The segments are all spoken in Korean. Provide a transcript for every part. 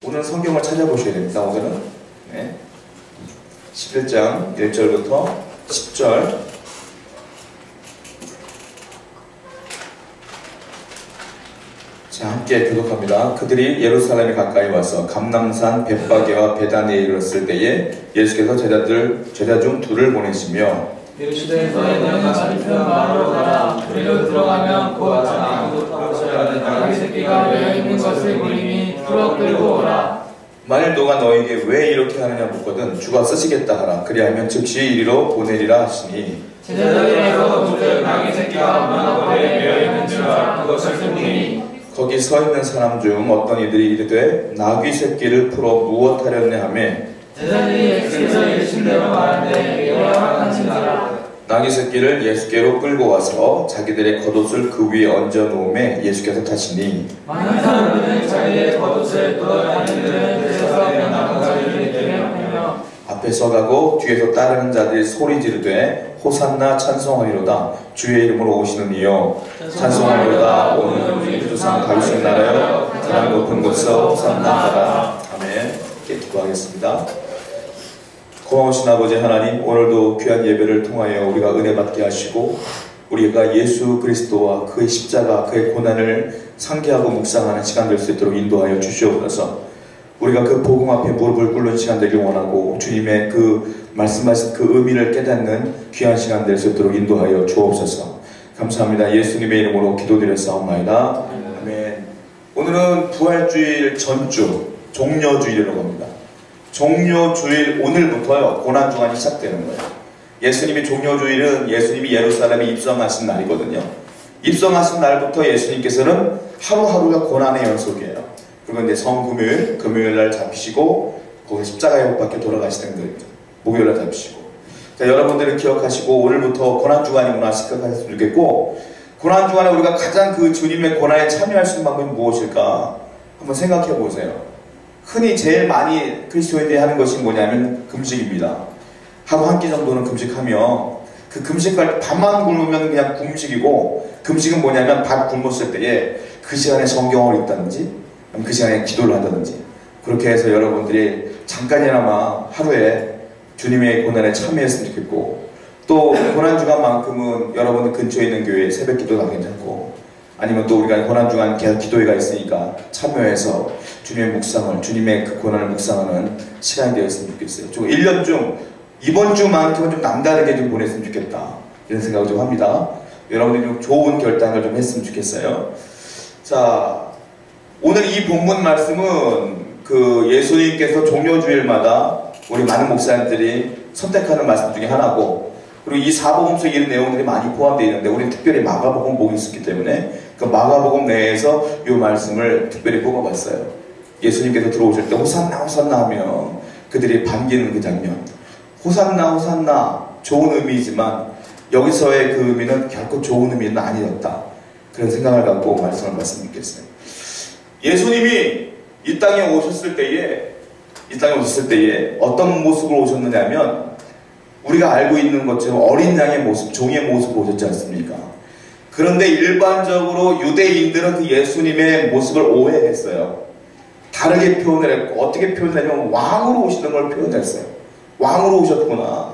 오늘 성경을 찾아보셔야 됩니다. 오늘은 11장 1절부터 10절. 자, 함께 교독합니다. 그들이 예루살렘에 가까이 와서 감람산 벳바게와 베다니에 이르렀을 때에 예수께서 제자 중 둘을 보내시며 이르시되 너희는 같은 마을로 가라. 그리로 들어가면 곧 아무도 타보셔야 하는 나귀 새끼가 매여 있는 것을 보리니 풀어 끌고 오라. 만일 너가 너에게 왜 이렇게 하느냐 묻거든 주가 쓰시겠다 하라. 그리하면 즉시 이리로 보내리라 하시니 제자들에게서 문득 나귀 새끼가 문앞에 매여 있는 줄 알아 그것을 보니 거기 서 있는 사람 중 어떤 이들이 이르되 나귀 새끼를 풀어 무엇하렸냐 하며 제자들이 예수께서 이르신 대로 말하는데 이거야 하신지라. 나귀 새끼를 예수께로 끌고 와서 자기들의 겉옷을 그 위에 얹어 놓음에 예수께서 타시니 많은 사람들은 자기의 겉옷을 또 다른 이들은 그에서 변화한 자기를 대명하며 앞에 서가고 뒤에서 따르는 자들이 소리 지르되 호산나 찬송하리로다 주의 이름으로 오시는 이여 찬송하리로다 오늘 우리 조상 다윗의 나라여 가장 높은 곳에서 호산나 하라. 아멘. 이렇게 기도하겠습니다. 고마우신 아버지 하나님, 오늘도 귀한 예배를 통하여 우리가 은혜 받게 하시고 우리가 예수 그리스도와 그의 십자가, 그의 고난을 상기하고 묵상하는 시간 될 수 있도록 인도하여 주시옵소서. 우리가 그 복음 앞에 무릎을 꿇는 시간 되길 원하고 주님의 그 말씀하신 그 의미를 깨닫는 귀한 시간 될 수 있도록 인도하여 주옵소서. 감사합니다. 예수님의 이름으로 기도드렸사옵나이다. 아멘. 오늘은 부활주일 전주 종려주일이라고 합니다. 종려주일 오늘부터요 고난주간이 시작되는 거예요. 예수님이 종려주일은 예수님이 예루살렘에 입성하신 날이거든요. 입성하신 날부터 예수님께서는 하루하루가 고난의 연속이에요. 그리고 이제 성금요일, 금요일날 잡히시고 거기 십자가에 못 박혀 돌아가시는 거예요. 목요일날 잡히시고. 자, 여러분들은 기억하시고 오늘부터 고난주간이구나 생각하셨으면 좋겠고, 고난주간에 우리가 가장 그 주님의 고난에 참여할 수 있는 방법이 무엇일까 한번 생각해 보세요. 흔히 제일 많이 그리스도인들이 하는 것이 뭐냐면 금식입니다. 하루 한 끼 정도는 금식하며, 그 금식할 때 밥만 굶으면 그냥 금식이고, 금식은 뭐냐면 밥 굶었을 때에 그 시간에 성경을 읽다든지 그 시간에 기도를 한다든지 그렇게 해서 여러분들이 잠깐이나마 하루에 주님의 고난에 참여했으면 좋겠고, 또 고난주간만큼은 여러분들 근처에 있는 교회에 새벽 기도가 괜찮고, 아니면 또 우리가 고난주간 기도회가 있으니까 참여해서 주님의 묵상을, 주님의 그 고난을 묵상하는 시간이 되었으면 좋겠어요. 좀 1년 중 이번 주만큼은 좀 남다르게 좀 보냈으면 좋겠다 이런 생각을 좀 합니다. 여러분들이 좀 좋은 결단을 좀 했으면 좋겠어요. 자, 오늘 이 본문 말씀은 그 예수님께서 종려주일마다 우리 많은 목사님들이 선택하는 말씀 중에 하나고, 그리고 이 사복음 속에 이런 내용들이 많이 포함되어 있는데 우리는 특별히 마가복음 보고 있었기 때문에 그 마가복음 내에서 이 말씀을 특별히 뽑아봤어요. 예수님께서 들어오실 때 호산나 호산나 하며 그들이 반기는 그 장면. 호산나 호산나 좋은 의미이지만 여기서의 그 의미는 결코 좋은 의미는 아니었다. 그런 생각을 갖고 말씀을 말씀드리겠어요. 예수님이 이 땅에 오셨을 때에 어떤 모습으로 오셨느냐면 우리가 알고 있는 것처럼 어린 양의 모습, 종의 모습으로 오셨지 않습니까? 그런데 일반적으로 유대인들은 그 예수님의 모습을 오해했어요. 다르게 표현을 했고, 어떻게 표현하냐면 왕으로 오시는 걸 표현했어요. 왕으로 오셨구나.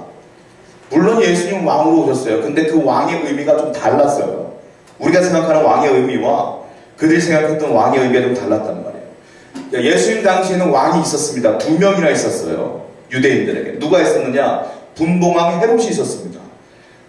물론 예수님은 왕으로 오셨어요. 근데 그 왕의 의미가 좀 달랐어요. 우리가 생각하는 왕의 의미와 그들이 생각했던 왕의 의미가 좀 달랐단 말이에요. 예수님 당시에는 왕이 있었습니다. 2명이나 있었어요. 유대인들에게. 누가 있었느냐? 분봉왕 헤롯이 있었습니다.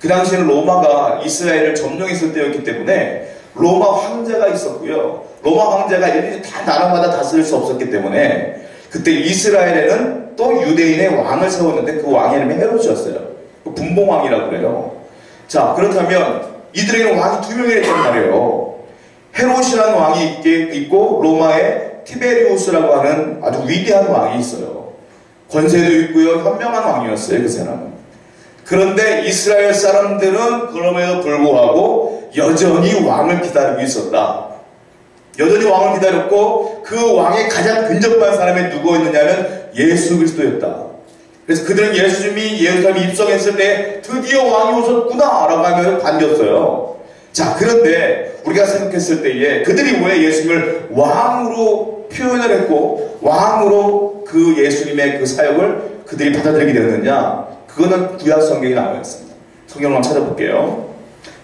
그 당시에는 로마가 이스라엘을 점령했을 때였기 때문에 로마 황제가 있었고요. 로마 황제가 일일이 다 나라마다 다스릴 수 없었기 때문에 그때 이스라엘에는 또 유대인의 왕을 세웠는데 그 왕의 이름이 헤롯이었어요. 분봉왕이라고 그래요. 자, 그렇다면 이들에게는 왕이 2명이나 있단 말이에요. 헤롯이라는 왕이 있고 로마에 티베리우스라고 하는 아주 위대한 왕이 있어요. 권세도 있고요. 현명한 왕이었어요, 그 사람은. 그런데 이스라엘 사람들은 그럼에도 불구하고 여전히 왕을 기다리고 있었다. 여전히 왕을 기다렸고 그 왕의 가장 근접한 사람이 누구였느냐면 예수 그리스도였다. 그래서 그들은 예수님이 예루살렘에 입성했을 때 드디어 왕이 오셨구나 라고 하면서 반겼어요. 자, 그런데 우리가 생각했을 때에 그들이 왜 예수님을 왕으로 표현을 했고 왕으로 그 예수님의 그 사역을 그들이 받아들이게 되었느냐? 그거는 구약 성경에 나와 있습니다. 성경을 한번 찾아볼게요.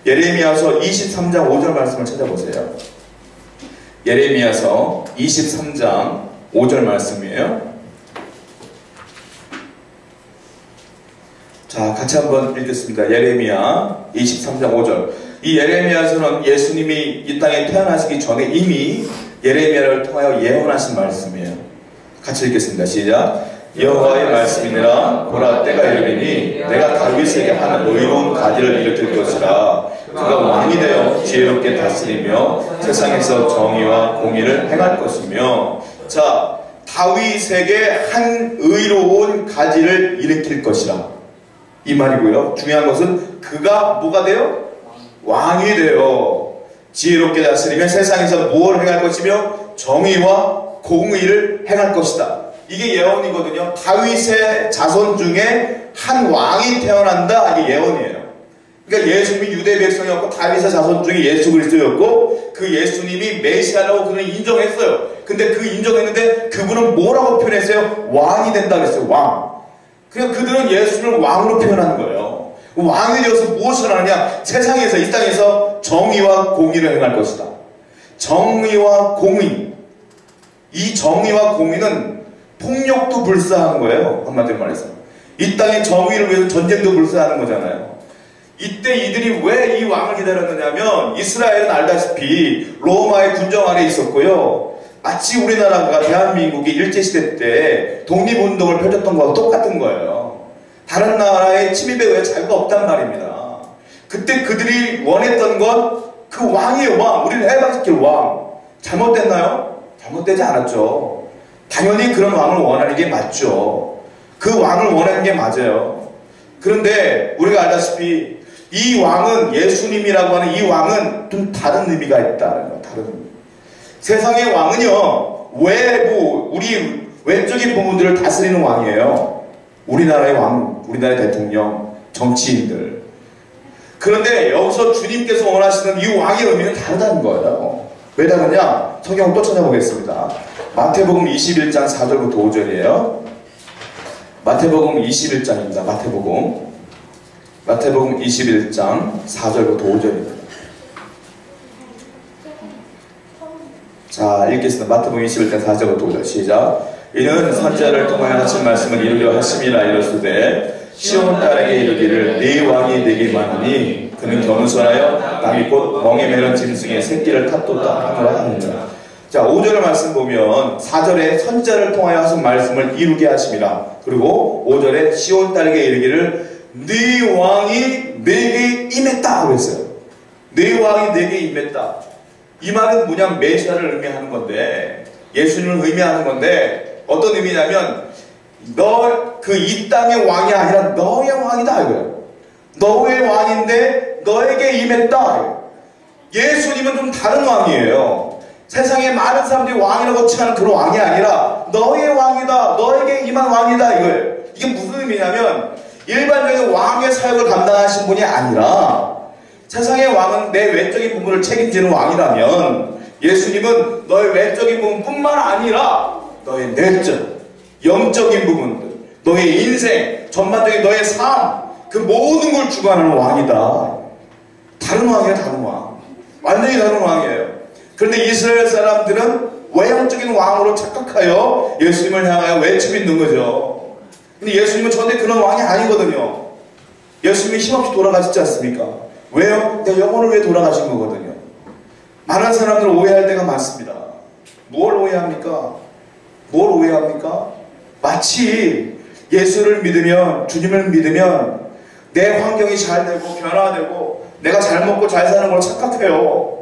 예레미야서 23장 5절 말씀을 찾아보세요. 예레미야서 23장 5절 말씀이에요. 자, 같이 한번 읽겠습니다. 예레미야 23장 5절. 이 예레미야서는 예수님이 이 땅에 태어나시기 전에 이미 예레미야를 통하여 예언하신 말씀이에요. 같이 읽겠습니다. 시작. 여호와의 말씀이니라. 보라, 때가 이르리니 내가 다윗에게 하는 의로운 가지를 일으킬 것이라. 그가 왕이 되어 지혜롭게 다스리며 세상에서 정의와 공의를 행할 것이며. 자, 다윗에게 한 의로운 가지를 일으킬 것이라. 이 말이고요. 중요한 것은 그가 뭐가 돼요? 왕이 돼요. 지혜롭게 다스리며 세상에서 무엇을 행할 것이며 정의와 공의를 행할 것이다. 이게 예언이거든요. 다윗의 자손 중에 한 왕이 태어난다. 이게 예언이에요. 그러니까 예수님이 유대 백성이었고 다윗의 자손 중에 예수 그리스도였고 그 예수님이 메시아라고 그는 인정했어요. 근데 그 인정했는데 그분은 뭐라고 표현했어요? 왕이 된다 그랬어요. 왕. 그냥 그들은 예수를 왕으로 표현하는 거예요. 왕이 되어서 무엇을 하느냐? 세상에서, 이 땅에서 정의와 공의를 행할 것이다. 정의와 공의. 이 정의와 공의는 폭력도 불사하는 거예요. 한마디로 말해서. 이 땅의 정의를 위해서 전쟁도 불사하는 거잖아요. 이때 이들이 왜 이 왕을 기다렸느냐면 이스라엘은 알다시피 로마의 군정 아래 있었고요. 마치 우리나라가 대한민국이 일제시대 때 독립운동을 펼쳤던 거와 똑같은 거예요. 다른 나라의 침입에 의해 자유가 없단 말입니다. 그때 그들이 원했던 건 그 왕이에요. 왕. 우리를 해방시킬 왕. 잘못됐나요? 잘못되지 않았죠. 당연히 그런 왕을 원하는 게 맞죠. 그 왕을 원하는 게 맞아요. 그런데 우리가 알다시피 이 왕은, 예수님이라고 하는 이 왕은 좀 다른 의미가 있다는 거예요. 다른 의미. 세상의 왕은요, 외부, 우리 외적인 부분들을 다스리는 왕이에요. 우리나라의 왕, 우리나라의 대통령, 정치인들. 그런데 여기서 주님께서 원하시는 이 왕의 의미는 다르다는 거예요. 왜 다르냐? 성경을 또 찾아보겠습니다. 마태복음 21장 4절부터 5절이에요. 마태복음 21장입니다. 마태복음 21장 4절부터 5절입니다. 자, 읽겠습니다. 마태복음 21장 4절부터 5절. 시작. 이는 선지자를 통하여 하신 말씀을 이루려 하심이라 이르시되 시온 딸에게 이르기를 네 왕이 되기만하니 그는 겸손하여 남이 곧 멍에 매는 짐승의 새끼를 탓도다 하노라 하느니라. 자, 5절의 말씀 보면 4절에 선지자를 통하여 하신 말씀을 이루게 하심이라. 그리고 5절에 시온 딸에게 이르기를 네 왕이 내게 임했다 그랬어요. 네 왕이 내게 임했다. 이 말은 뭐냐면 메시아를 의미하는 건데, 예수님을 의미하는 건데, 어떤 의미냐면 너 그 이 땅의 왕이 아니라 너의 왕이다 이거예요. 너의 왕인데 너에게 임했다. 예수님은 좀 다른 왕이에요. 세상에 많은 사람들이 왕이라고 칭하는 그런 왕이 아니라 너의 왕이다, 너에게 임한 왕이다 이거예요. 이게 무슨 의미냐면 일반적인 왕의 사역을 감당하신 분이 아니라 세상의 왕은 내 외적인 부분을 책임지는 왕이라면 예수님은 너의 외적인 부분뿐만 아니라 너의 내적, 영적인 부분들, 너의 인생, 전반적인 너의 삶, 그 모든 걸 주관하는 왕이다. 다른 왕이에요, 다른 왕. 완전히 다른 왕이에요. 그런데 이스라엘 사람들은 외형적인 왕으로 착각하여 예수님을 향하여 외치고 있는 거죠. 근데 예수님은 절대 그런 왕이 아니거든요. 예수님이 힘없이 돌아가시지 않습니까? 왜요? 내 영혼을 위해 돌아가신 거거든요. 많은 사람들 오해할 때가 많습니다. 뭘 오해합니까? 뭘 오해합니까? 마치 예수를 믿으면, 주님을 믿으면 내 환경이 잘 되고 변화되고 내가 잘 먹고 잘 사는 걸 착각해요.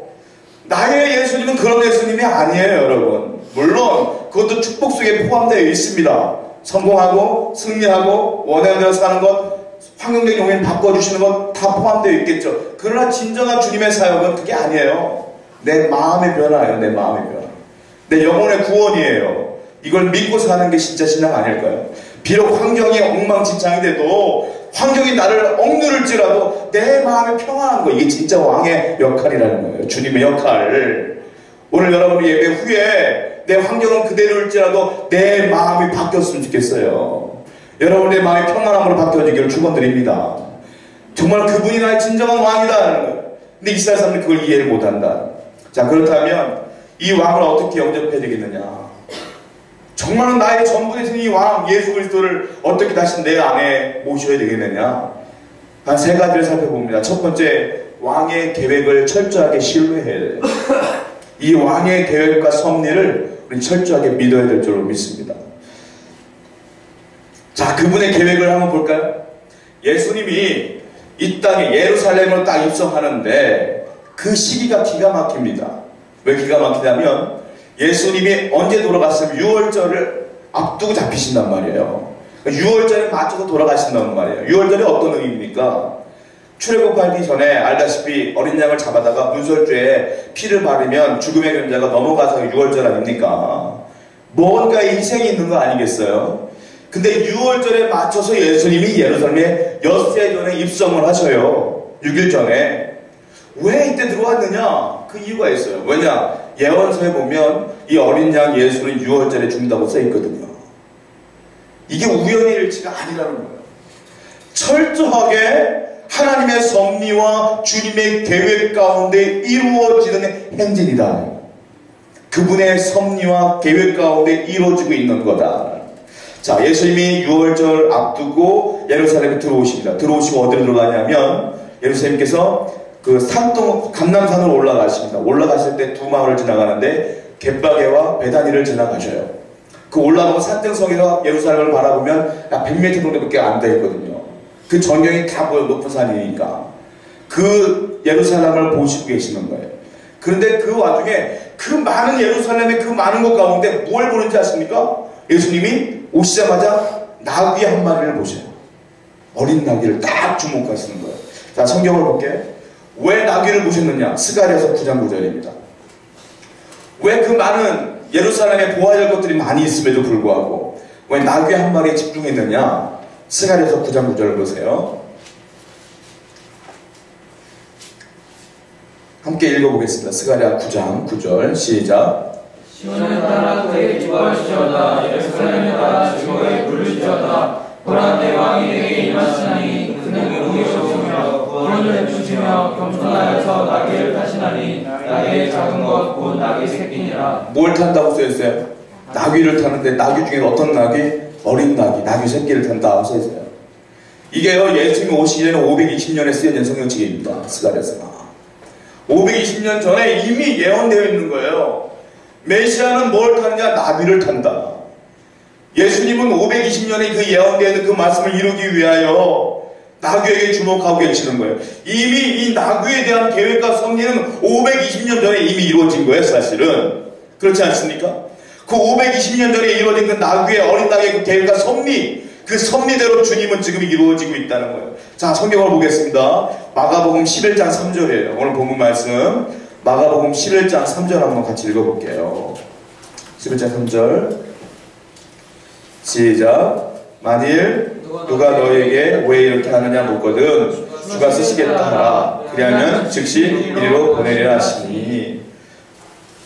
나의 예수님은 그런 예수님이 아니에요, 여러분. 물론 그것도 축복 속에 포함되어 있습니다. 성공하고 승리하고 원하는 대로 사는 것, 환경적인 요인 바꿔주시는 것 다 포함되어 있겠죠. 그러나 진정한 주님의 사역은 그게 아니에요. 내 마음의 변화예요. 내 마음의 변화. 내 영혼의 구원이에요. 이걸 믿고 사는 게 진짜 신앙 아닐까요? 비록 환경이 엉망진창이 돼도 환경이 나를 억누를지라도 내 마음이 평안한 거, 이게 진짜 왕의 역할이라는 거예요. 주님의 역할. 오늘 여러분이 예배 후에 내 환경은 그대로일지라도 내 마음이 바뀌었으면 좋겠어요. 여러분, 내 마음이 평안함으로 바뀌어지기를 축원드립니다. 정말 그분이 나의 진정한 왕이다라는 거예요. 근데 이스라엘 사람들이 그걸 이해를 못한다. 자, 그렇다면 이 왕을 어떻게 영접해야 되겠느냐? 정말 나의 전부 되신 이 왕 예수 그리스도를 어떻게 다시 내 안에 모셔야 되겠느냐? 한 세 가지를 살펴봅니다. 첫 번째, 왕의 계획을 철저하게 신뢰해야 돼요. 이 왕의 계획과 섭리를 우리 철저하게 믿어야 될 줄로 믿습니다. 자, 그분의 계획을 한번 볼까요? 예수님이 이 땅에 예루살렘으로 딱 입성하는데 그 시기가 기가 막힙니다. 왜 기가 막히냐면 예수님이 언제 돌아갔으면 6월절을 앞두고 잡히신단 말이에요. 6월절에 맞춰서 돌아가신단 말이에요. 6월절이 어떤 의미입니까? 출애굽하기 전에 알다시피 어린 양을 잡아다가 문설주에 피를 바르면 죽음의 그림자가 넘어가서 6월절 아닙니까? 뭔가 희생이 있는 거 아니겠어요? 근데 6월절에 맞춰서 예수님이 예루살렘에 엿새 전에 입성을 하셔요. 6일 전에. 왜 이때 들어왔느냐? 그 이유가 있어요. 왜냐? 예언서에 보면 이 어린 양 예수는 6월절에 죽는다고 써있거든요. 이게 우연의 일치가 아니라는 거예요. 철저하게 하나님의 섭리와 주님의 계획 가운데 이루어지는 행진이다. 그분의 섭리와 계획 가운데 이루어지고 있는 거다. 자, 예수님이 6월절 앞두고 예루살렘에 들어오십니다. 들어오시고 어디로 들어가냐면 예루살렘께서 그 산동 감람산으로 올라가십니다. 올라가실 때 두 마을을 지나가는데 벳바게와 베다니를 지나가셔요. 그 올라가고 산등성에서 예루살렘을 바라보면 약 100m 정도밖에 안 돼 있거든요. 그 전경이 다 보여, 높은 산이니까. 그 예루살렘을 보시고 계시는 거예요. 그런데 그 와중에 그 많은 예루살렘의 그 많은 것 가운데 뭘 보는지 아십니까? 예수님이 오시자마자 나귀 한 마리를 보셔요. 어린 나귀를 딱 주목하시는 거예요. 자, 성경을 볼게요. 왜 나귀를 보셨느냐? 스가랴서 9장 9절입니다. 왜 그 많은 예루살렘에 보아야 할 것들이 많이 있음에도 불구하고 왜 나귀 한 마리에 집중했느냐? 스가랴서 9장 9절을 보세요. 함께 읽어보겠습니다. 스가랴 9장 9절 시작. 시온에 따라 그에게 기뻐하시오다. 예루살렘에 따라 즐거이 부르시오다. 보라, 내 왕이 내게 임하시나니 그는 공의로우시며 구원을 베푸시며 겸손하여서 나귀를 타시나니 나귀의 작은 것 곧 나귀 새끼니라. 뭘 탄다고 써있어요? 나귀를 타는데 나귀 중에 어떤 나귀? 어린 나귀, 나귀 새끼를 탄다고 써있어요. 이게요, 예수님이 오시기 전에 520년에 쓰여진 성경책입니다. 스가랴서가 520년 전에 이미 예언되어 있는 거예요. 메시아는 뭘 타느냐? 나귀를 탄다. 예수님은 520년에 그 예언되어 있는 그 말씀을 이루기 위하여 나귀에게 주목하고 계시는 거예요. 이미 이 나귀에 대한 계획과 섭리는 520년 전에 이미 이루어진 거예요, 사실은. 그렇지 않습니까? 그 520년 전에 이루어진 그 나귀의 어린 나귀의 그 계획과 섭리, 그 섭리대로 주님은 지금 이루어지고 있다는 거예요. 자, 성경을 보겠습니다. 마가복음 11장 3절이에요. 오늘 본문 말씀 마가복음 11장 3절 한번 같이 읽어볼게요. 11장 3절 시작. 만일 누가 너에게 왜 이렇게 하느냐 묻거든 주가 쓰시겠다 하라. 그리하면 즉시 이리로 보내리라 하시니.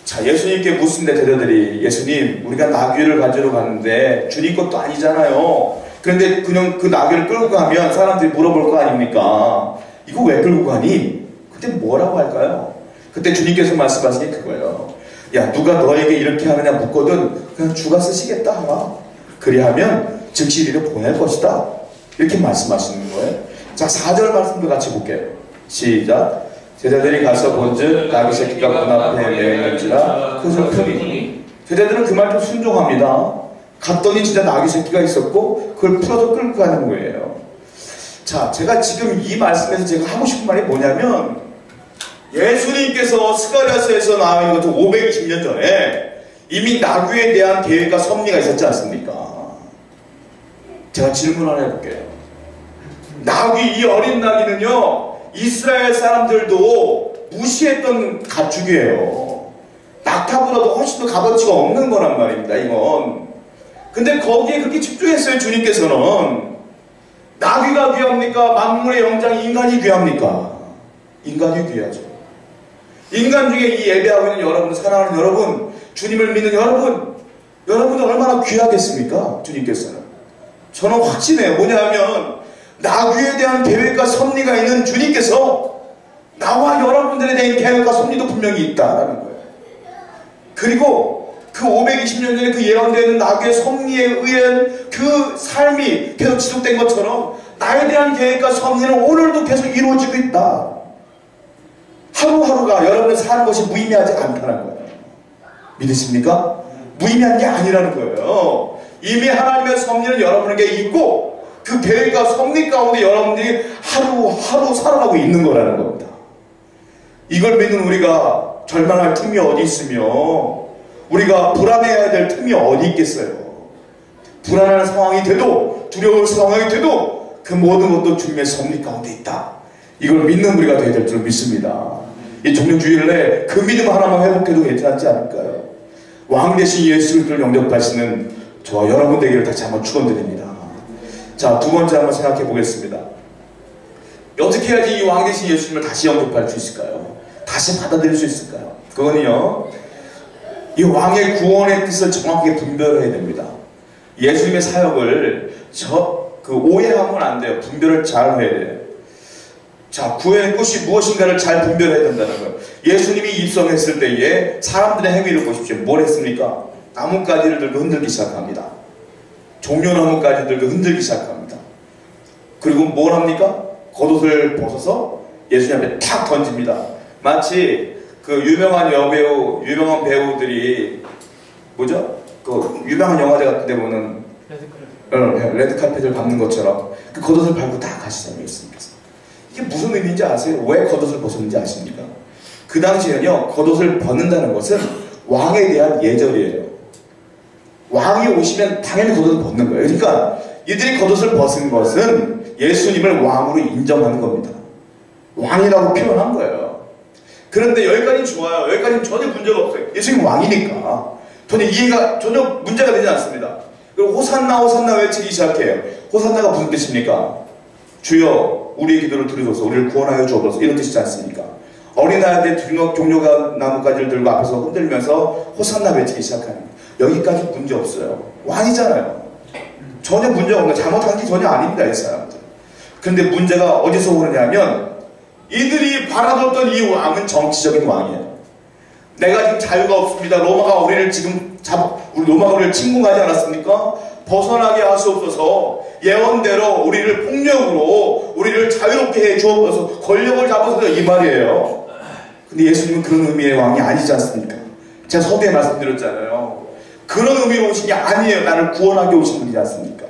자, 예수님께 묻습니다. 제자들이. 예수님, 우리가 나귀를 가지러 갔는데 주님 것도 아니잖아요. 그런데 그냥 그 나귀를 끌고 가면 사람들이 물어볼 거 아닙니까? 이거 왜 끌고 가니? 그때 뭐라고 할까요? 그때 주님께서 말씀하신 게 그거예요. 야, 누가 너에게 이렇게 하느냐 묻거든 그냥 주가 쓰시겠다 하라. 그리하면 즉시 이리로 보낼 것이다. 이렇게 말씀하시는 거예요. 자, 4절 말씀도 같이 볼게요. 시작. 제자들이 가서 본즉 나귀 새끼가 문 앞에 매여 있는지라 그것을 풀이. 제자들은 그 말도 순종합니다. 갔더니 진짜 나귀 새끼가 있었고 그걸 풀어서 끌고 가는 거예요. 자, 제가 지금 이 말씀에서 제가 하고 싶은 말이 뭐냐면 예수님께서 스가랴서에서 나와 있는 것도 520년 전에 이미 나귀에 대한 계획과 섭리가 있었지 않습니까? 제가 질문 하나 해볼게요. 나귀, 이 어린 나귀는요 이스라엘 사람들도 무시했던 가축이에요. 낙타보다도 훨씬 더 값어치가 없는 거란 말입니다, 이건. 근데 거기에 그렇게 집중했어요, 주님께서는. 나귀가 귀합니까? 만물의 영장 인간이 귀합니까? 인간이 귀하죠. 인간 중에 이 예배하고 있는 여러분, 사랑하는 여러분, 주님을 믿는 여러분이 얼마나 귀하겠습니까? 주님께서는. 저는 확신해요. 뭐냐면 나귀에 대한 계획과 섭리가 있는 주님께서 나와 여러분들에 대한 계획과 섭리도 분명히 있다라는 거예요. 그리고 그 520년 전에 그 예언되는 나귀의 섭리에 의한 그 삶이 계속 지속된 것처럼 나에 대한 계획과 섭리는 오늘도 계속 이루어지고 있다. 하루하루가 여러분의 사는 것이 무의미하지 않다는 거예요. 믿으십니까? 무의미한 게 아니라는 거예요. 이미 하나님의 섭리는 여러분에게 있고 그 계획과 섭리 가운데 여러분들이 하루하루 살아가고 있는 거라는 겁니다. 이걸 믿는 우리가 절망할 틈이 어디 있으며 우리가 불안해야 될 틈이 어디 있겠어요. 불안한 상황이 돼도 두려운 상황이 돼도 그 모든 것도 주님의 섭리 가운데 있다. 이걸 믿는 우리가 되어야 될 줄 믿습니다. 이 종료주일에 그 믿음 하나만 회복해도 괜찮지 않을까요? 왕 대신 예수 그리스도를 영접하시는 저와 여러분 되기를 다시 한번 축원드립니다. 자, 두 번째 한번 생각해 보겠습니다. 어떻게 해야지 이 왕 대신 예수님을 다시 영접할 수 있을까요? 다시 받아들일 수 있을까요? 그거는요, 이 왕의 구원의 뜻을 정확하게 분별해야 됩니다. 예수님의 사역을 오해하면 안 돼요. 분별을 잘 해야 돼요. 자, 구원의 뜻이 무엇인가를 잘 분별해야 된다는 거예요. 예수님이 입성했을 때에 사람들의 행위를 보십시오. 뭘 했습니까? 나뭇가지를 들고 흔들기 시작합니다. 종려나뭇가지 들고 흔들기 시작합니다. 그리고 뭘 합니까? 겉옷을 벗어서 예수님 앞에 탁 던집니다. 마치 그 유명한 여배우, 유명한 배우들이 뭐죠? 그 유명한 영화제 같은 데 보면 레드카펫을 밟는 것처럼 그 겉옷을 밟고 딱 가시잖아요. 예수님께서. 이게 무슨 의미인지 아세요? 왜 겉옷을 벗었는지 아십니까? 그 당시에는요, 겉옷을 벗는다는 것은 왕에 대한 예절이에요. 왕이 오시면 당연히 겉옷을 벗는 거예요. 그러니까 이들이 겉옷을 벗은 것은 예수님을 왕으로 인정하는 겁니다. 왕이라고 표현한 거예요. 그런데 여기까지 좋아요. 여기까지는 전혀 문제가 없어요. 예수님 왕이니까 전혀 문제가 되지 않습니다. 그리고 호산나 호산나 외치기 시작해요. 호산나가 무슨 뜻입니까? 주여 우리의 기도를 들으소서, 우리를 구원하여 주옵소서, 이런 뜻이지 않습니까? 어린아이들 종려가 나뭇가지를 들고 앞에서 흔들면서 호산나 외치기 시작하는 거예요. 여기까지 문제 없어요. 왕이잖아요. 전혀 문제가 없는, 잘못한 게 전혀 아닙니다, 이 사람들. 그런데 문제가 어디서 오느냐면 이들이 바라봤던 이 왕은 정치적인 왕이에요. 내가 지금 자유가 없습니다. 로마가 우리를 지금 로마가 우리를 침공하지 않았습니까? 벗어나게 하시옵소서. 예언대로 우리를 폭력으로 우리를 자유롭게 해 주옵소서. 권력을 잡아서 이 말이에요. 근데 예수님은 그런 의미의 왕이 아니지 않습니까? 제가 서두에 말씀드렸잖아요. 그런 의미로 오신 게 아니에요. 나를 구원하게 오신 분이지 않습니까?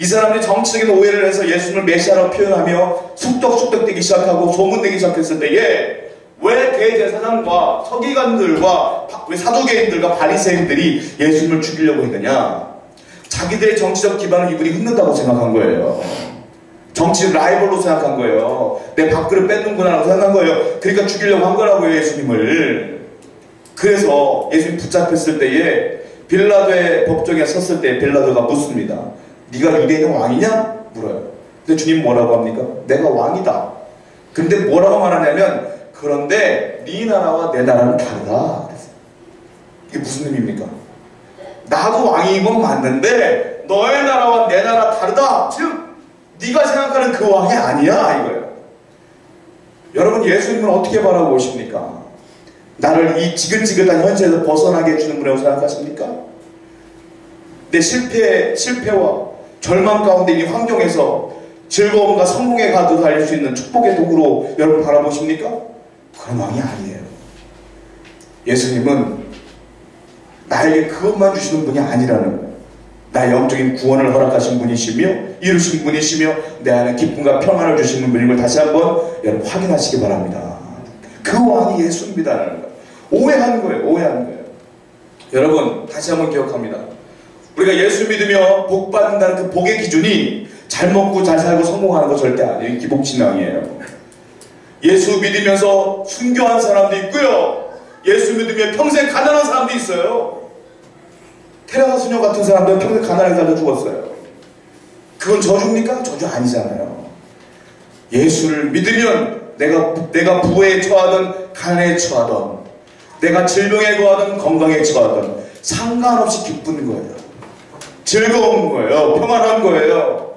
이 사람들이 정치적인 오해를 해서 예수님을 메시아라고 표현하며 쑥덕쑥덕대기 시작하고 소문내기 시작했을 때에 왜 대제사장과 서기관들과 왜 사두개인들과 바리새인들이 예수님을 죽이려고 했느냐? 자기들의 정치적 기반을 이분이 흔든다고 생각한 거예요. 정치 라이벌로 생각한 거예요. 내 밥그릇 뺏는구나라고 생각한 거예요. 그러니까 죽이려고 한 거라고요, 예수님을. 그래서 예수님 붙잡혔을 때에 빌라도의 법정에 섰을 때 빌라도가 묻습니다. 네가 유대인의 왕이냐? 물어요. 근데 주님 뭐라고 합니까? 내가 왕이다. 근데 뭐라고 말하냐면 그런데 네 나라와 내 나라는 다르다. 그랬어요. 이게 무슨 의미입니까? 나도 왕인 건 맞는데 너의 나라와 내 나라 다르다. 즉 네가 생각하는 그 왕이 아니야, 이거예요. 여러분, 예수님은 어떻게 바라고 오십니까? 나를 이 지긋지긋한 현실에서 벗어나게 해주는 분이라고 생각하십니까? 내 실패와 절망 가운데 이 환경에서 즐거움과 성공에 가도 달릴 수 있는 축복의 도구로 여러분 바라보십니까? 그런 왕이 아니에요. 예수님은 나에게 그것만 주시는 분이 아니라는 거예요. 나의 영적인 구원을 허락하신 분이시며 이루신 분이시며 내 안에 기쁨과 평안을 주시는 분인 걸 다시 한번 여러분 확인하시기 바랍니다. 그 왕이 예수입니다라는 거예요. 오해하는 거예요. 여러분 다시 한번 기억합니다. 우리가 예수 믿으며 복 받는다는 그 복의 기준이 잘 먹고 잘 살고 성공하는 거 절대 아니에요. 기복신앙이에요. 예수 믿으면서 순교한 사람도 있고요. 예수 믿으며 평생 가난한 사람도 있어요. 테라사 수녀 같은 사람도 평생 가난하게 살다 죽었어요. 그건 저주입니까? 저주 아니잖아요. 예수를 믿으면 내가 부에 처하든 가난에 처하든 내가 질병에 거하든 건강에 처하든 상관없이 기쁜 거예요. 즐거운 거예요. 평안한 거예요.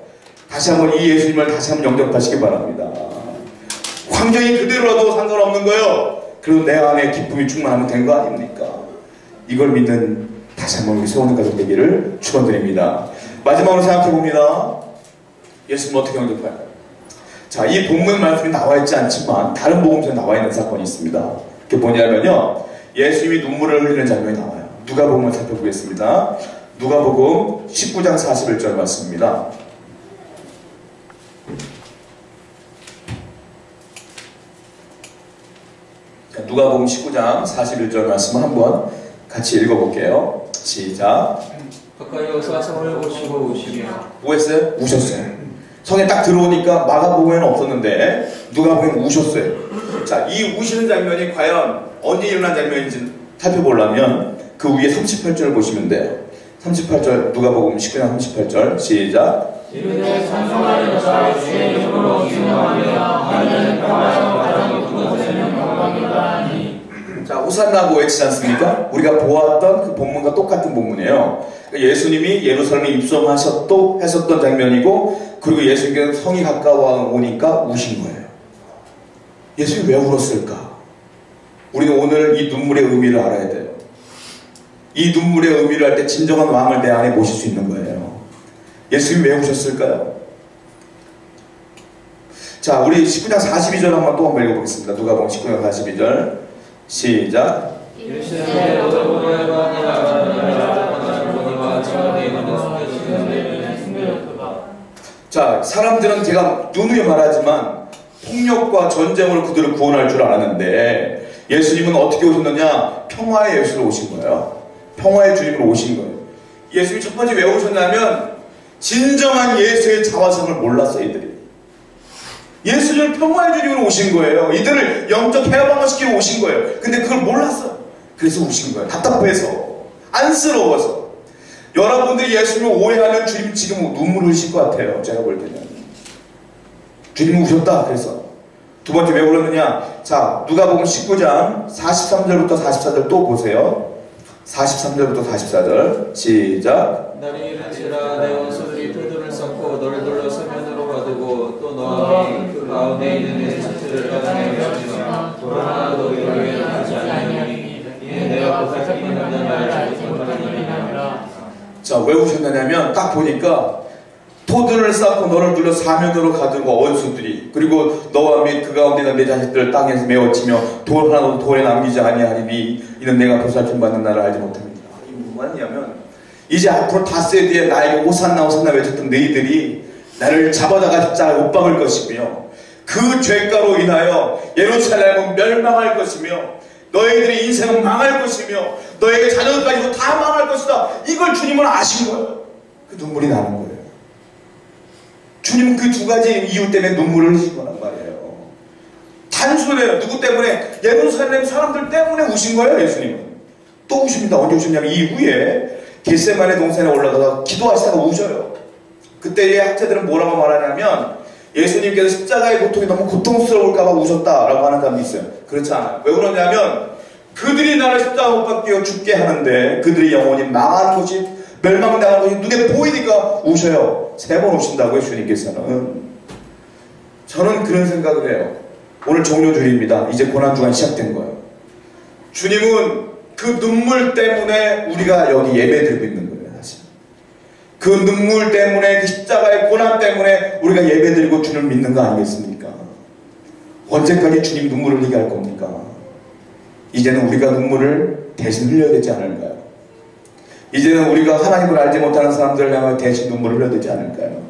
다시 한번 이 예수님을 다시 한번 영접하시기 바랍니다. 환경이 그대로라도 상관없는 거예요. 그래도 내 안에 기쁨이 충만하면 된 거 아닙니까? 이걸 믿는 다시 한번 우리 소원의 가족 되기를 축원드립니다. 마지막으로 생각해 봅니다. 예수님을 어떻게 영접할까요? 자, 이 본문 말씀이 나와 있지 않지만 다른 복음서에 나와 있는 사건이 있습니다. 그게 뭐냐면요, 예수님이 눈물을 흘리는 장면이 나와요. 누가복음을 살펴보겠습니다. 누가복음 19장 41절 말씀입니다. 누가복음 19장 41절 말씀을 한번 같이 읽어볼게요. 시작. 가까이 오사 성을 보시고 우시며. 뭐 했어요? 우셨어요. 성에 딱 들어오니까 마가복음에는 없었는데 누가복음에 우셨어요. 자, 이 우시는 장면이 과연 언제 일어난 장면인지 살펴보려면 그 위에 38절을 보시면 돼요. 38절, 누가복음 19장 38절 시작. 이르되 찬송하리로다 주의 이름으로 기념하며 하늘은 평화요 가장 높은 곳에는 영광이다 하니. 자, 호산나고 외치지 않습니까? 우리가 보았던 그 본문과 똑같은 본문이에요. 예수님이 예루살렘에 입성하셨던 장면이고, 그리고 예수님께서 성이 가까워 오니까 우신 거예요. 예수님이 왜 울었을까? 우리는 오늘 이 눈물의 의미를 알아야 돼요. 이 눈물의 의미를 할 때 진정한 왕을 내 안에 모실 수 있는 거예요. 예수님이 왜 우셨을까요? 자, 우리 19장 42절 한번 또 한번 읽어보겠습니다. 누가복음 19장 42절 시작. 자, 사람들은 제가 누누이 말하지만 폭력과 전쟁으로 그들을 구원할 줄 알았는데 예수님은 어떻게 오셨느냐? 평화의 예수로 오신 거예요. 평화의 주님으로 오신 거예요. 예수님이 첫 번째 왜 오셨냐면 진정한 예수의 자화성을 몰랐어요. 이들이 예수님은 평화의 주님으로 오신 거예요. 이들을 영적 해방을 시키러 오신 거예요. 근데 그걸 몰랐어요. 그래서 오신 거예요. 답답해서, 안쓰러워서. 여러분들이 예수님을 오해하는 주님 지금 눈물을 흘릴 것 같아요. 제가 볼 때는. 주님이 우셨다. 그래서 두 번째 왜 울었느냐? 자, 누가복음 19장 43절부터 44절 또 보세요. 43절부터 44절 시작. 날이 이르니라 내 원수들이 표들을 쌓고 너를 돌려 서면으로 가두고 또 너희 그 가운데 있는 내 자체를 가장해 여시며 그러나 너희를 위해 하지 아니하니 이는 내가 보살피는 날 알지 못하느니라. 자, 왜 우셨느냐면 딱 보니까 토들을 쌓고 너를 둘러 사면으로 가두고 원수들이, 그리고 너와 및 그 가운데 있는 내 자식들을 땅에서 메어치며 돌 하나도 돌에 남기지 아니하리니 이는 내가 보살핌 받는 나를 알지 못합니다. 이 무슨 말이냐면 이제 앞으로 닷새 뒤에 나에게 호산나 호산나 외쳤던 너희들이 나를 잡아다가 십자가에 못 박을 것이며 그 죄가로 인하여 예루살렘은 멸망할 것이며 너희들의 인생은 망할 것이며 너에게 자녀들까지도 다 망할 것이다. 이걸 주님은 아신 거예요. 그 눈물이 나는 거예요. 주님은 그 두 가지 이유 때문에 눈물을 흘리신 거란 말이에요. 단순해요. 누구 때문에? 예루살렘 사람들 때문에 우신 거예요. 예수님은 또 우십니다. 언제 우셨냐면 이후에 겟세마네 동산에 올라가서 기도하시다가 우셔요. 그때의 학자들은 뭐라고 말하냐면 예수님께서 십자가의 고통이 너무 고통스러울까봐 우셨다라고 하는 사람이 있어요. 그렇지 않아요. 왜 그러냐면 그들이 나를 십자가 못 박혀 죽게 하는데 그들의 영혼이 망하는 것이, 멸망당하는 것이 눈에 보이니까 우셔요. 3번 우신다고요. 주님께서는. 저는 그런 생각을 해요. 오늘 종료주일입니다. 이제 고난주간 시작된 거예요. 주님은 그 눈물 때문에 우리가 여기 예배드리고 있는 거예요. 사실 그 눈물 때문에, 그 십자가의 고난 때문에 우리가 예배드리고 주님을 믿는 거 아니겠습니까? 언제까지 주님 눈물을 흘리게 할 겁니까? 이제는 우리가 눈물을 대신 흘려야 되지 않을까요? 이제는 우리가 하나님을 알지 못하는 사람들을 향해 대신 눈물을 흘려야 되지 않을까요?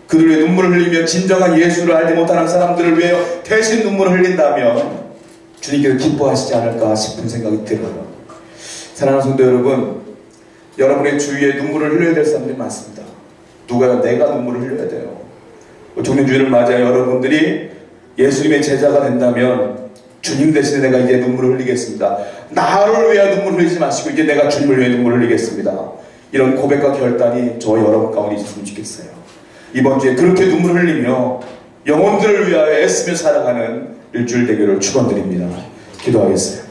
그들의 눈물을 흘리며 진정한 예수를 알지 못하는 사람들을 위해 대신 눈물을 흘린다면 주님께서 기뻐하시지 않을까 싶은 생각이 들어요. 사랑하는 성도 여러분, 여러분의 주위에 눈물을 흘려야 될 사람들이 많습니다. 누가요? 내가 눈물을 흘려야 돼요. 종료주일을 맞아 여러분들이 예수님의 제자가 된다면 주님 대신에 내가 이제 눈물을 흘리겠습니다. 나를 위해 눈물을 흘리지 마시고 이제 내가 주님을 위해 눈물을 흘리겠습니다. 이런 고백과 결단이 저와 여러분 가운데 있었으면 좋겠어요. 이번 주에 그렇게 눈물을 흘리며 영혼들을 위하여 애쓰며 살아가는 일주일 되기를 축원드립니다. 기도하겠어요.